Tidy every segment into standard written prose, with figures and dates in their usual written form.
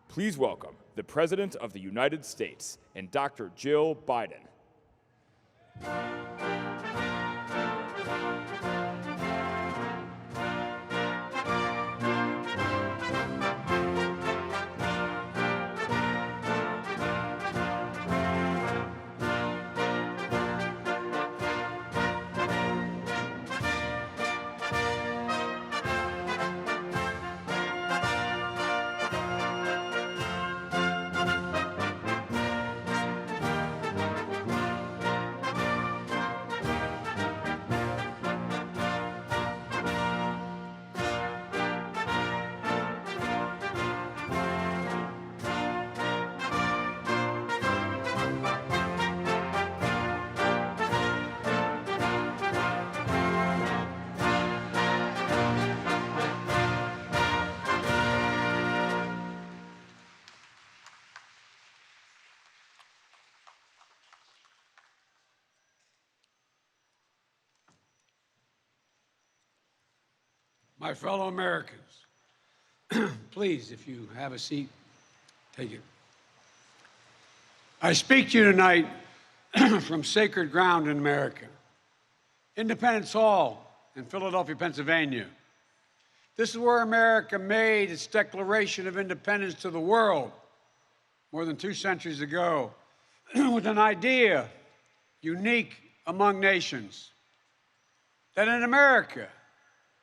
Please welcome the President of the United States and Dr. Jill Biden. My fellow Americans, please, if you have a seat, take it. I speak to you tonight from sacred ground in America, Independence Hall in Philadelphia, Pennsylvania. This is where America made its Declaration of Independence to the world more than 2 centuries ago with an idea unique among nations, that in America,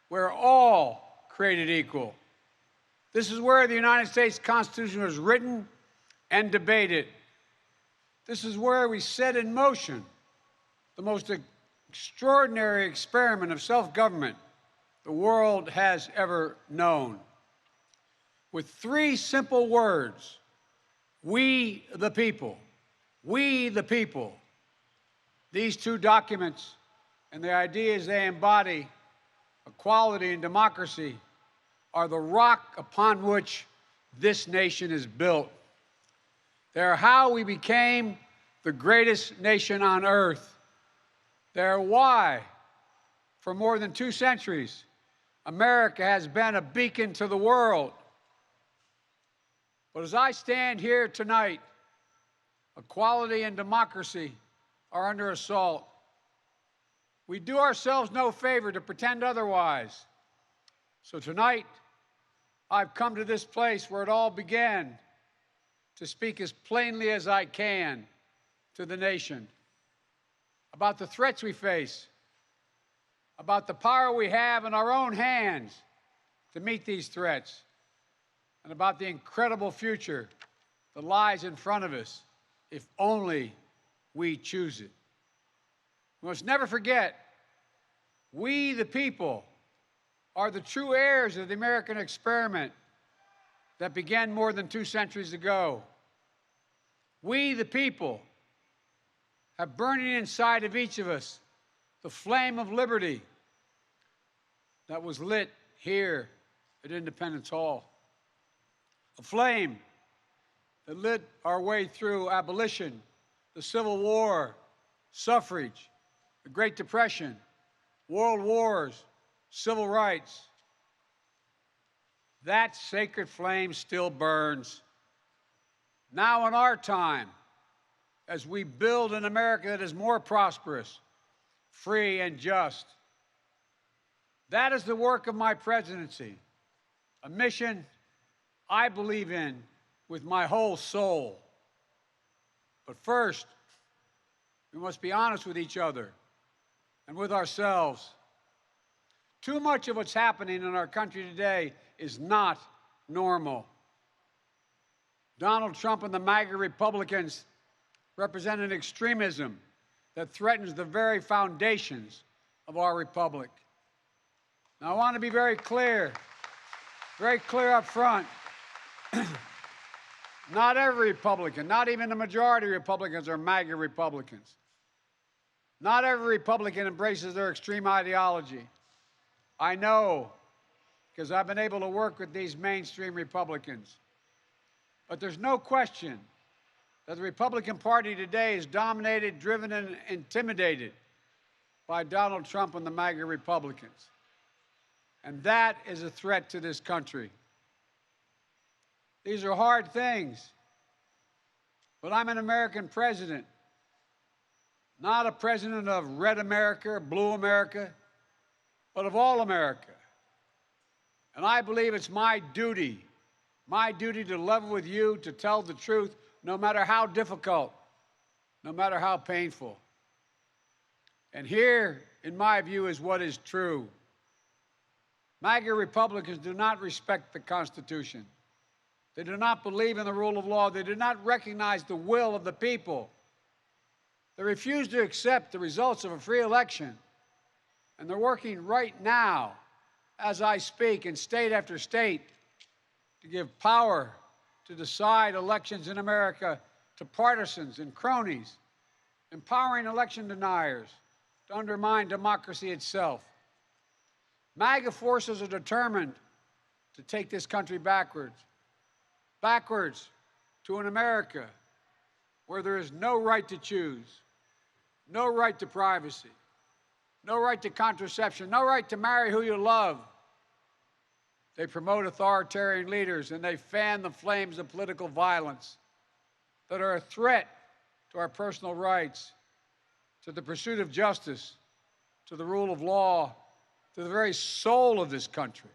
we're all created equal. This is where the United States Constitution was written and debated. This is where we set in motion the most extraordinary experiment of self-government the world has ever known. With 3 simple words: we the people, we the people. These 2 documents and the ideas they embody, equality and democracy, are the rock upon which this nation is built. They are how we became the greatest nation on earth. They are why, for more than 2 centuries, America has been a beacon to the world. But as I stand here tonight, equality and democracy are under assault. We do ourselves no favor to pretend otherwise. So tonight, I've come to this place where it all began to speak as plainly as I can to the nation about the threats we face, about the power we have in our own hands to meet these threats, and about the incredible future that lies in front of us if only we choose it. We must never forget, we the people are the true heirs of the American experiment that began more than 2 centuries ago. We the people have burning inside of each of us the flame of liberty that was lit here at Independence Hall. A flame that lit our way through abolition, the Civil War, suffrage, the Great Depression, world wars, civil rights. That sacred flame still burns. Now in our time, as we build an America that is more prosperous, free, and just. That is the work of my presidency, a mission I believe in with my whole soul. But first, we must be honest with each other and with ourselves. Too much of what's happening in our country today is not normal. Donald Trump and the MAGA Republicans represent an extremism that threatens the very foundations of our republic. Now, I want to be very clear up front. Not every Republican, not even the majority of Republicans are MAGA Republicans. Not every Republican embraces their extreme ideology. I know, because I've been able to work with these mainstream Republicans. But there's no question that the Republican Party today is dominated, driven, and intimidated by Donald Trump and the MAGA Republicans. And that is a threat to this country. These are hard things, but I'm an American president, not a president of red America or blue America, but of all America. And I believe it's my duty to level with you, to tell the truth, no matter how difficult, no matter how painful. And here, in my view, is what is true. MAGA Republicans do not respect the Constitution. They do not believe in the rule of law. They do not recognize the will of the people. They refuse to accept the results of a free election. And they're working right now, as I speak, in state after state, to give power to decide elections in America to partisans and cronies, empowering election deniers to undermine democracy itself. MAGA forces are determined to take this country backwards to an America where there is no right to choose, no right to privacy, no right to contraception, no right to marry who you love. They promote authoritarian leaders and they fan the flames of political violence that are a threat to our personal rights, to the pursuit of justice, to the rule of law, to the very soul of this country.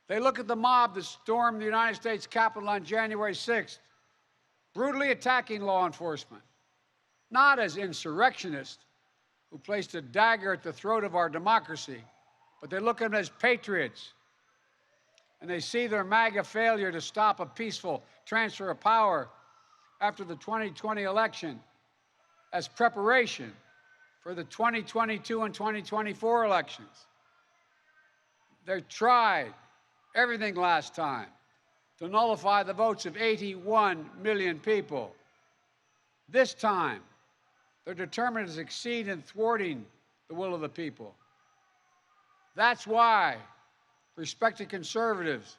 They look at the mob that stormed the United States Capitol on January 6th, brutally attacking law enforcement, not as insurrectionists who placed a dagger at the throat of our democracy, but they look at them as patriots. And they see their MAGA failure to stop a peaceful transfer of power after the 2020 election as preparation for the 2022 and 2024 elections. They tried everything last time to nullify the votes of 81 million people. This time, they're determined to succeed in thwarting the will of the people. That's why respected conservatives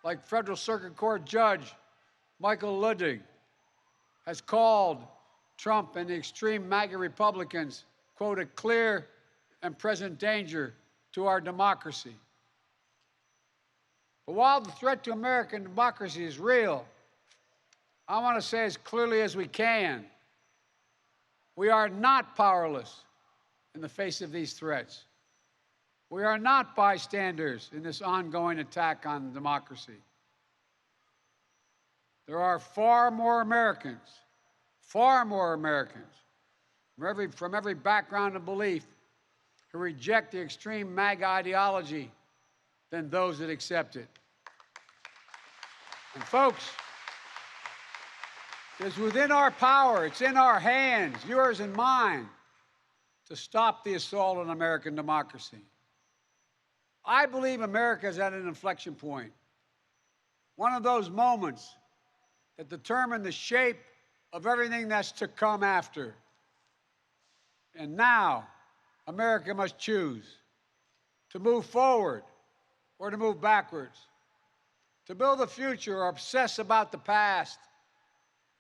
like Federal Circuit Court Judge Michael Luttig has called Trump and the extreme MAGA Republicans, quote, a clear and present danger to our democracy. But while the threat to American democracy is real, I want to say as clearly as we can, we are not powerless in the face of these threats. We are not bystanders in this ongoing attack on democracy. There are far more Americans from every background and belief who reject the extreme MAGA ideology than those that accept it. And folks, it's within our power, it's in our hands, yours and mine, to stop the assault on American democracy. I believe America is at an inflection point, one of those moments that determine the shape of everything that's to come after. And now, America must choose to move forward or to move backwards, to build a future or obsess about the past,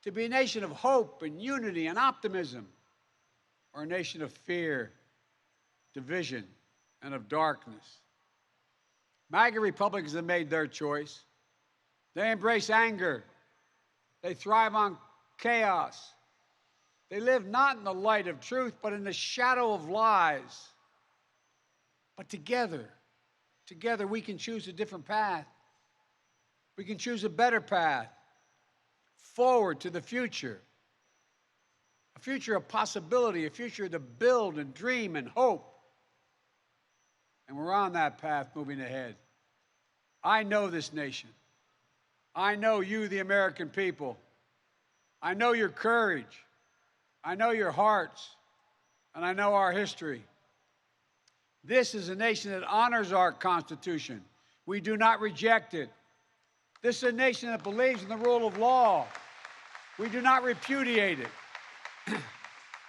to be a nation of hope and unity and optimism, or a nation of fear, division, and of darkness. MAGA Republicans have made their choice. They embrace anger. They thrive on chaos. They live not in the light of truth, but in the shadow of lies. But together we can choose a different path. We can choose a better path forward to the future. A future of possibility, a future to build and dream and hope. And we're on that path moving ahead. I know this nation. I know you, the American people. I know your courage. I know your hearts. And I know our history. This is a nation that honors our Constitution. We do not reject it. This is a nation that believes in the rule of law. We do not repudiate it.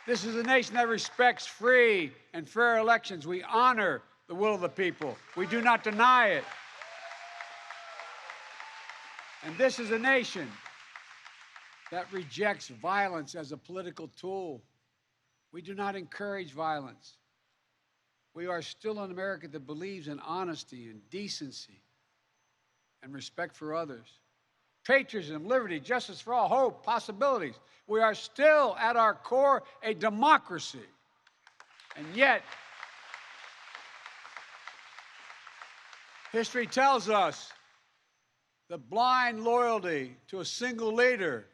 This is a nation that respects free and fair elections. We honor the will of the people. We do not deny it. And this is a nation that rejects violence as a political tool. We do not encourage violence. We are still an America that believes in honesty and decency and respect for others. Patriotism, liberty, justice for all, hope, possibilities. We are still, at our core, a democracy. And yet, history tells us that blind loyalty to a single leader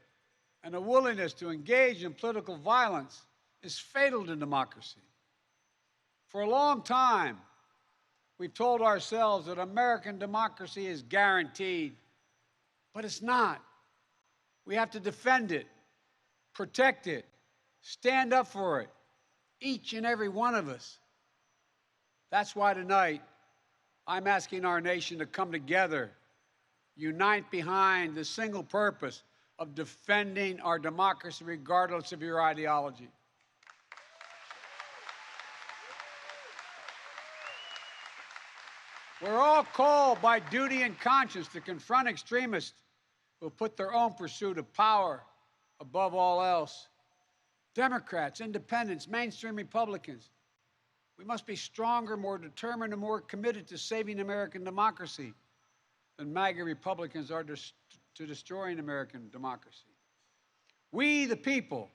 and a willingness to engage in political violence is fatal to democracy. For a long time, we've told ourselves that American democracy is guaranteed, but it's not. We have to defend it, protect it, stand up for it, each and every one of us. That's why tonight, I'm asking our nation to come together, unite behind the single purpose of defending our democracy regardless of your ideology. We're all called by duty and conscience to confront extremists who put their own pursuit of power above all else. Democrats, independents, mainstream Republicans, we must be stronger, more determined, and more committed to saving American democracy than MAGA Republicans are to destroying American democracy. We, the people,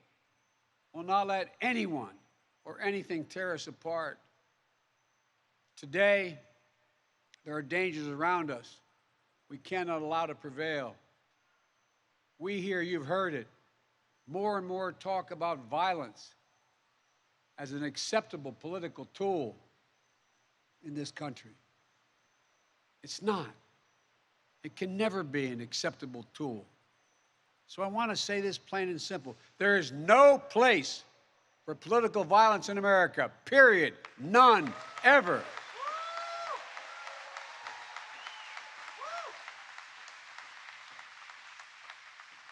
will not let anyone or anything tear us apart. Today, there are dangers around us we cannot allow to prevail. We hear, you've heard it, more and more talk about violence as an acceptable political tool in this country. It's not. It can never be an acceptable tool. So I want to say this plain and simple. There is no place for political violence in America, period. None, ever.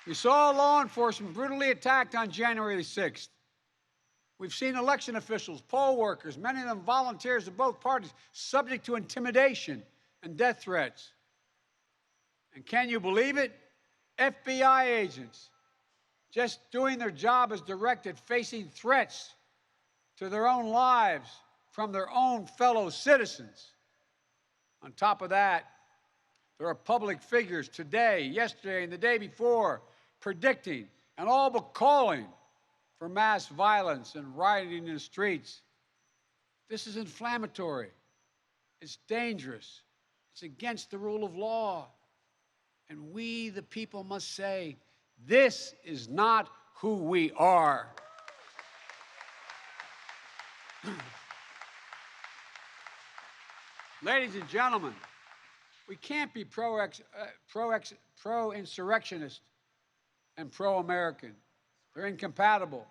We saw law enforcement brutally attacked on January 6th. We've seen election officials, poll workers, many of them volunteers of both parties, subject to intimidation and death threats. And can you believe it? FBI agents, just doing their job as directed, facing threats to their own lives from their own fellow citizens. On top of that, there are public figures today, yesterday, and the day before predicting and all but calling for mass violence and rioting in the streets. This is inflammatory. It's dangerous. It's against the rule of law. And we, the people, must say, this is not who we are. Ladies and gentlemen, we can't be pro-insurrectionist and pro-American. They're incompatible.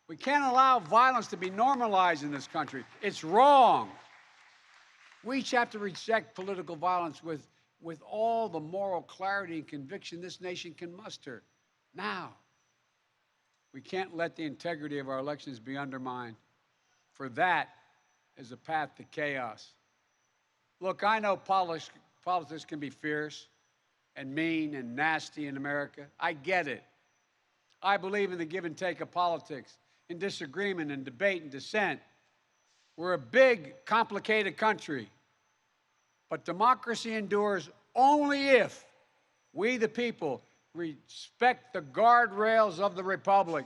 We can't allow violence to be normalized in this country. It's wrong. We each have to reject political violence with all the moral clarity and conviction this nation can muster. Now, we can't let the integrity of our elections be undermined, for that is a path to chaos. Look, I know politics can be fierce and mean and nasty in America. I get it. I believe in the give and take of politics, in disagreement and debate and dissent. We're a big, complicated country. But democracy endures only if we, the people, respect the guardrails of the republic.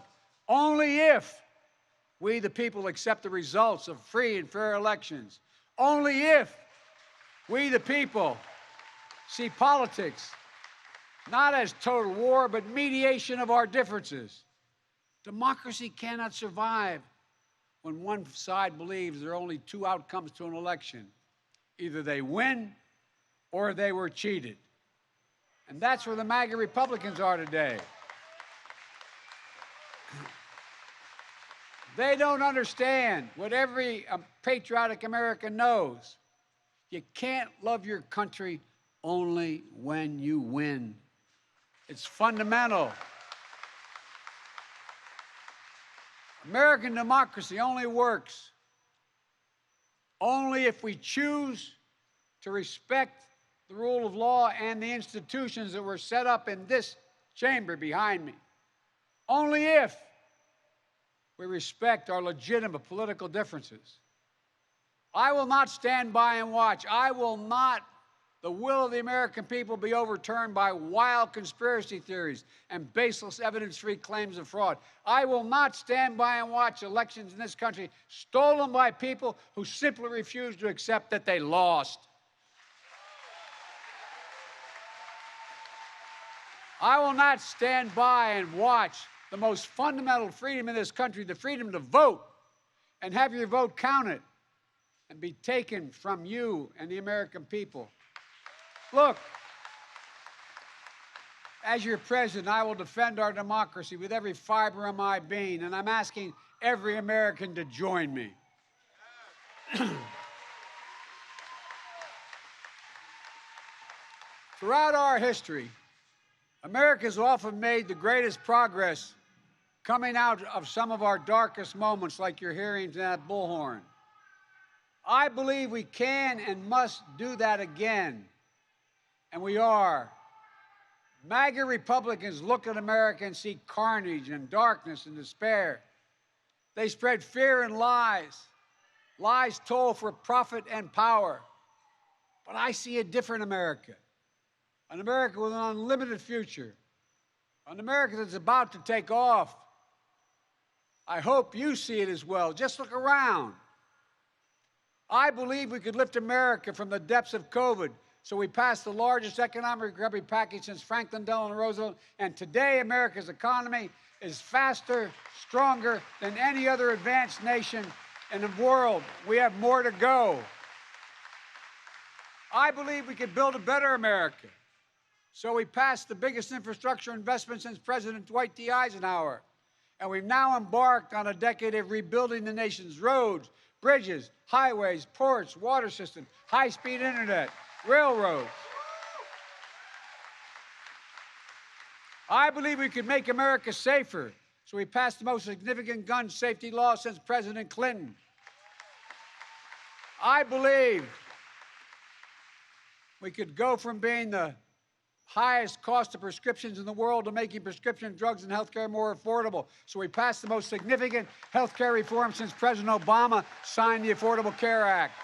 Only if we, the people, accept the results of free and fair elections. Only if we, the people, see politics not as total war, but mediation of our differences. Democracy cannot survive when one side believes there are only two outcomes to an election. Either they win or they were cheated. And that's where the MAGA Republicans are today. They don't understand what every patriotic American knows. You can't love your country only when you win. It's fundamental. American democracy only works only if we choose to respect the rule of law and the institutions that were set up in this chamber behind me. only if we respect our legitimate political differences. I will not stand by and watch. I will not the will of the American people be overturned by wild conspiracy theories and baseless evidence-free claims of fraud. I will not stand by and watch elections in this country stolen by people who simply refuse to accept that they lost. I will not stand by and watch the most fundamental freedom in this country, the freedom to vote, and have your vote counted and be taken from you and the American people. Look, as your president, I will defend our democracy with every fiber of my being, and I'm asking every American to join me. Throughout our history, America has often made the greatest progress coming out of some of our darkest moments, like you're hearing that bullhorn. I believe we can and must do that again. And we are. MAGA Republicans look at America and see carnage and darkness and despair. They spread fear and lies. Lies told for profit and power. But I see a different America. An America with an unlimited future. An America that's about to take off. I hope you see it as well. Just look around. I believe we could lift America from the depths of COVID. So we passed the largest economic recovery package since Franklin Delano Roosevelt, and today America's economy is faster, stronger than any other advanced nation in the world. We have more to go. I believe we could build a better America. So we passed the biggest infrastructure investment since President Dwight D. Eisenhower, and we've now embarked on a decade of rebuilding the nation's roads, bridges, highways, ports, water systems, high-speed internet, railroads. I believe we could make America safer, so we passed the most significant gun safety law since President Clinton. I believe we could go from being the highest cost of prescriptions in the world to making prescription drugs and health care more affordable. So we passed the most significant health care reform since President Obama signed the Affordable Care Act.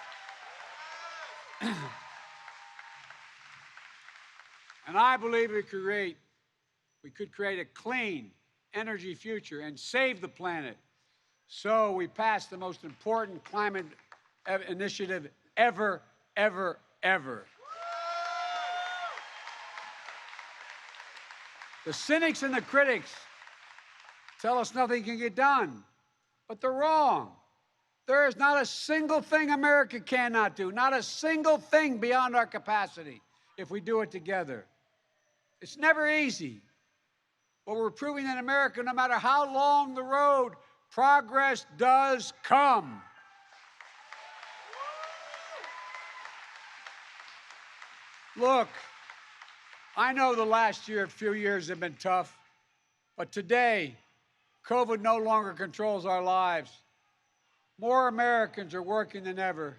And I believe we could create a clean energy future and save the planet. So we passed the most important climate initiative ever, ever, ever. The cynics and the critics tell us nothing can get done, but they're wrong. There is not a single thing America cannot do, not a single thing beyond our capacity if we do it together. It's never easy, but we're proving that America, no matter how long the road, progress does come. Look, I know the last few years have been tough, but today, COVID no longer controls our lives. More Americans are working than ever.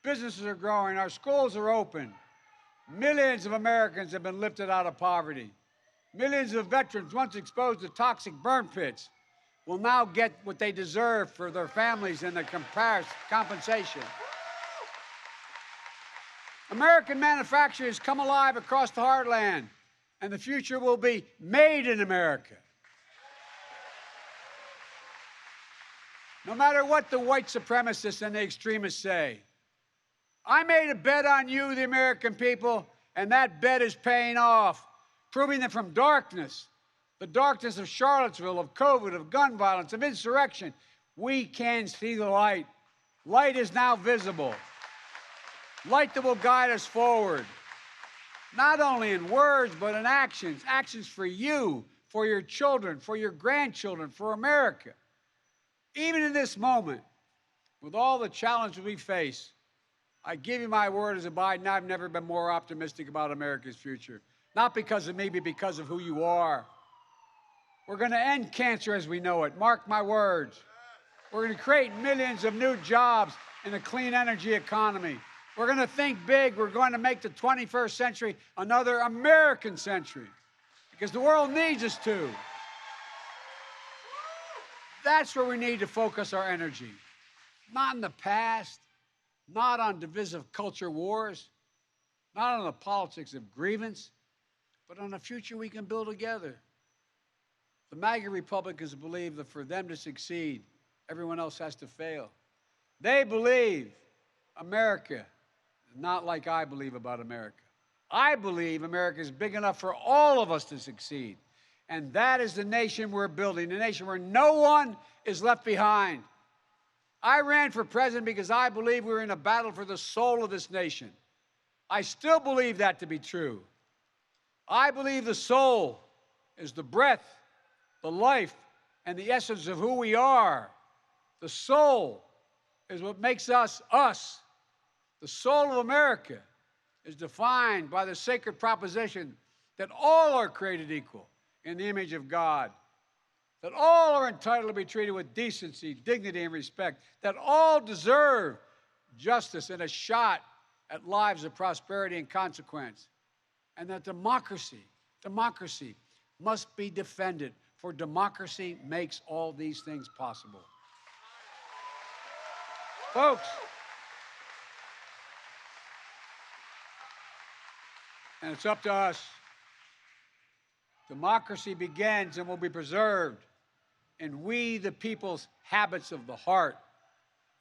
Businesses are growing, our schools are open. Millions of Americans have been lifted out of poverty. Millions of veterans once exposed to toxic burn pits will now get what they deserve for their families and their compensation. American manufacturers come alive across the heartland, and the future will be made in America. No matter what the white supremacists and the extremists say, I made a bet on you, the American people, and that bet is paying off, proving that from darkness, the darkness of Charlottesville, of COVID, of gun violence, of insurrection, we can see the light. Light is now visible. Light that will guide us forward, not only in words, but in actions. Actions for you, for your children, for your grandchildren, for America. Even in this moment, with all the challenges we face, I give you my word as a Biden, I've never been more optimistic about America's future. Not because of me, but because of who you are. We're going to end cancer as we know it. Mark my words. We're going to create millions of new jobs in a clean energy economy. We're going to think big. We're going to make the 21st century another American century because the world needs us to. That's where we need to focus our energy. Not in the past, not on divisive culture wars, not on the politics of grievance, but on a future we can build together. The MAGA Republicans believe that for them to succeed, everyone else has to fail. They believe America, not like I believe about America. I believe America is big enough for all of us to succeed. And that is the nation we're building, a nation where no one is left behind. I ran for president because I believe we're in a battle for the soul of this nation. I still believe that to be true. I believe the soul is the breath, the life, and the essence of who we are. The soul is what makes us us. The soul of America is defined by the sacred proposition that all are created equal in the image of God, that all are entitled to be treated with decency, dignity, and respect, that all deserve justice and a shot at lives of prosperity and consequence, and that democracy must be defended, for democracy makes all these things possible. Folks, and it's up to us. Democracy begins and will be preserved in we, the people's habits of the heart,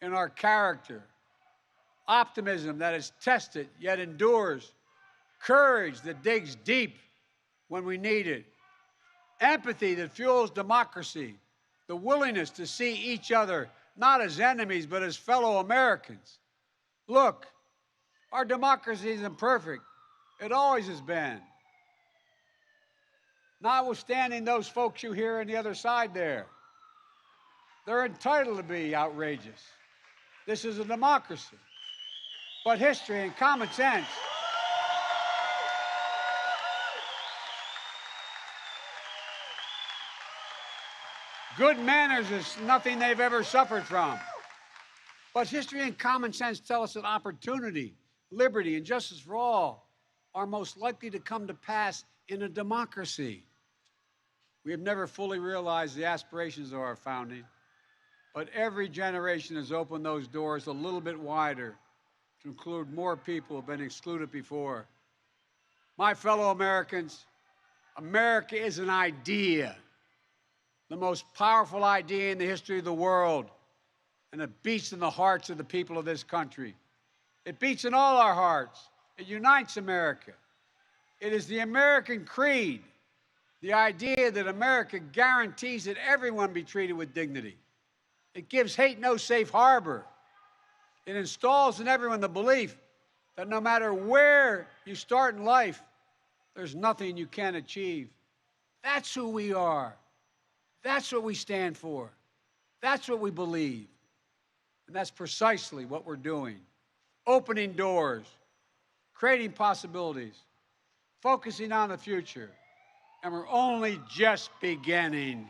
in our character, optimism that is tested yet endures, courage that digs deep when we need it, empathy that fuels democracy, the willingness to see each other not as enemies but as fellow Americans. Look, our democracy isn't perfect. It always has been. Notwithstanding those folks you hear on the other side there, they're entitled to be outrageous. This is a democracy. But history and common sense good manners is nothing they've ever suffered from. But history and common sense tell us that opportunity, liberty, and justice for all are most likely to come to pass in a democracy. We have never fully realized the aspirations of our founding, but every generation has opened those doors a little bit wider to include more people who have been excluded before. My fellow Americans, America is an idea, the most powerful idea in the history of the world, and it beats in the hearts of the people of this country. It beats in all our hearts. It unites America. It is the American creed, the idea that America guarantees that everyone be treated with dignity. It gives hate no safe harbor. It installs in everyone the belief that no matter where you start in life, there's nothing you can't achieve. That's who we are. That's what we stand for. That's what we believe. And that's precisely what we're doing. Opening doors, creating possibilities, focusing on the future. And we're only just beginning.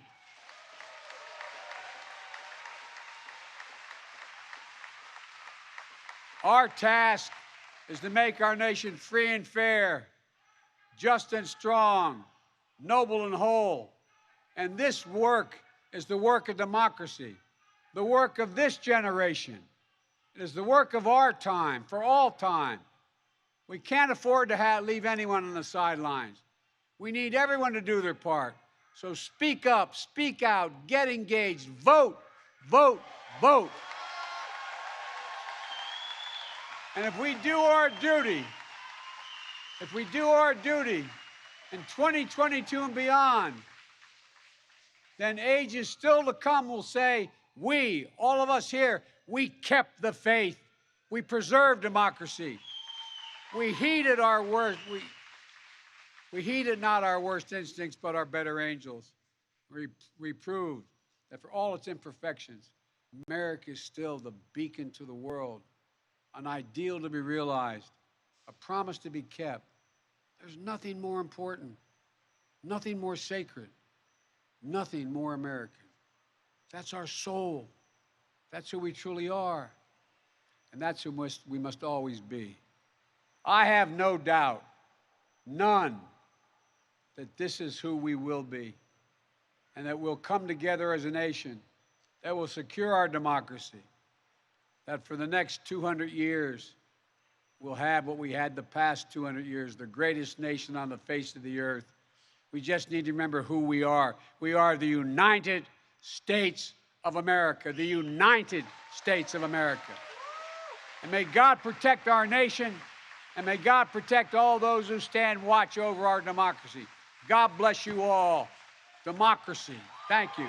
Our task is to make our nation free and fair, just and strong, noble and whole. And this work is the work of democracy, the work of this generation. It is the work of our time, for all time. We can't afford to leave anyone on the sidelines. We need everyone to do their part. So speak up, speak out, get engaged, vote, vote, vote. And if we do our duty in 2022 and beyond, then ages still to come will say, we, all of us here, we kept the faith. We preserved democracy. We heeded our worst. We heeded not our worst instincts, but our better angels. We proved that for all its imperfections, America is still the beacon to the world, an ideal to be realized, a promise to be kept. There's nothing more important, nothing more sacred, nothing more American. That's our soul. That's who we truly are. And that's who we must always be. I have no doubt, none, that this is who we will be, and that we'll come together as a nation that will secure our democracy, that for the next 200 years, we'll have what we had the past 200 years, the greatest nation on the face of the earth. We just need to remember who we are. We are the United States of America, the United States of America. And may God protect our nation, and may God protect all those who stand watch over our democracy. God bless you all. Democracy. Thank you.